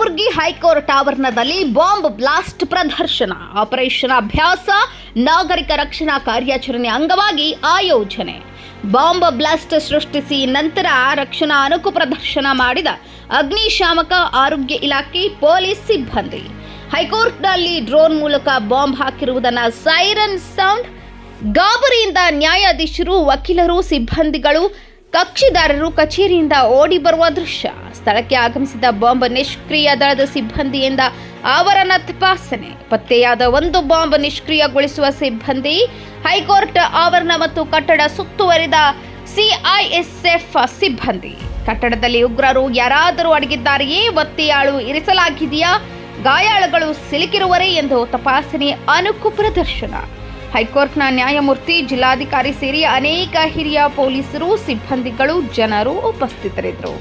Kalaburagi high court ಆವರಣದಲ್ಲಿ bomb blast ಪ್ರದರ್ಶನ, operation ಅಭ್ಯಾಸ, ನಾಗರಿಕ ರಕ್ಷಣಾ ಕಾರ್ಯಾಚರಣೆ ಅಂಗವಾಗಿ ಆಯೋಜನೆ. ಬಾಂಬ್ ಬ್ಲಾಸ್ಟ್ ಸೃಷ್ಟಿಸಿ ನಂತರ ರಕ್ಷಣಾ ಅಣುಕು ಪ್ರದರ್ಶನ ಮಾಡಿದ ಅಗ್ನಿಶಾಮಕ, ಆರೋಗ್ಯ ಇಲಾಖೆ, ಪೊಲೀಸ್ ಸಿಬ್ಬಂದಿ. ಹೈಕೋರ್ಟ್ನಲ್ಲಿ ಡ್ರೋನ್ ಮೂಲಕ ಬಾಂಬ್ ಹಾಕಿರುವುದನ್ನು ಸೈರನ್ ಸೌಂಡ್, ಗಾಬರಿಯಿಂದ ನ್ಯಾಯಾಧೀಶರು, ವಕೀಲರು, ಸಿಬ್ಬಂದಿಗಳು, ಕಕ್ಷಿದಾರರು ಕಚೇರಿಯಿಂದ ಓಡಿ ಬರುವ ದೃಶ್ಯ. ಸ್ಥಳಕ್ಕೆ ಆಗಮಿಸಿದ ಬಾಂಬ್ ನಿಷ್ಕ್ರಿಯ ದಳದ ಸಿಬ್ಬಂದಿಯಿಂದ ಆವರಣ ತಪಾಸಣೆ. ಪತ್ತೆಯಾದ ಒಂದು ಬಾಂಬ್ ನಿಷ್ಕ್ರಿಯಗೊಳಿಸುವ ಸಿಬ್ಬಂದಿ. ಹೈಕೋರ್ಟ್ ಆವರಣ ಮತ್ತು ಕಟ್ಟಡ ಸುತ್ತುವರಿದ ಸಿಐಎಸ್ಎಫ್ ಸಿಬ್ಬಂದಿ. ಕಟ್ಟಡದಲ್ಲಿ ಉಗ್ರರು ಯಾರಾದರೂ ಅಡಗಿದ್ದಾರೆಯೇ? ಒತ್ತೆಯಾಳು ಇರಿಸಲಾಗಿದೆಯಾ? ಗಾಯಾಳುಗಳು ಸಿಲುಕಿರುವರೇ ಎಂದು ತಪಾಸಣೆ, ಅಣುಕು ಪ್ರದರ್ಶನ. ಹೈಕೋರ್ಟ್ನ ನ್ಯಾಯಮೂರ್ತಿ, ಜಿಲ್ಲಾಧಿಕಾರಿ ಸೇರಿ ಅನೇಕ ಹಿರಿಯ ಪೊಲೀಸರು, ಸಿಬ್ಬಂದಿಗಳು, ಜನರು ಉಪಸ್ಥಿತರಿದ್ದರು.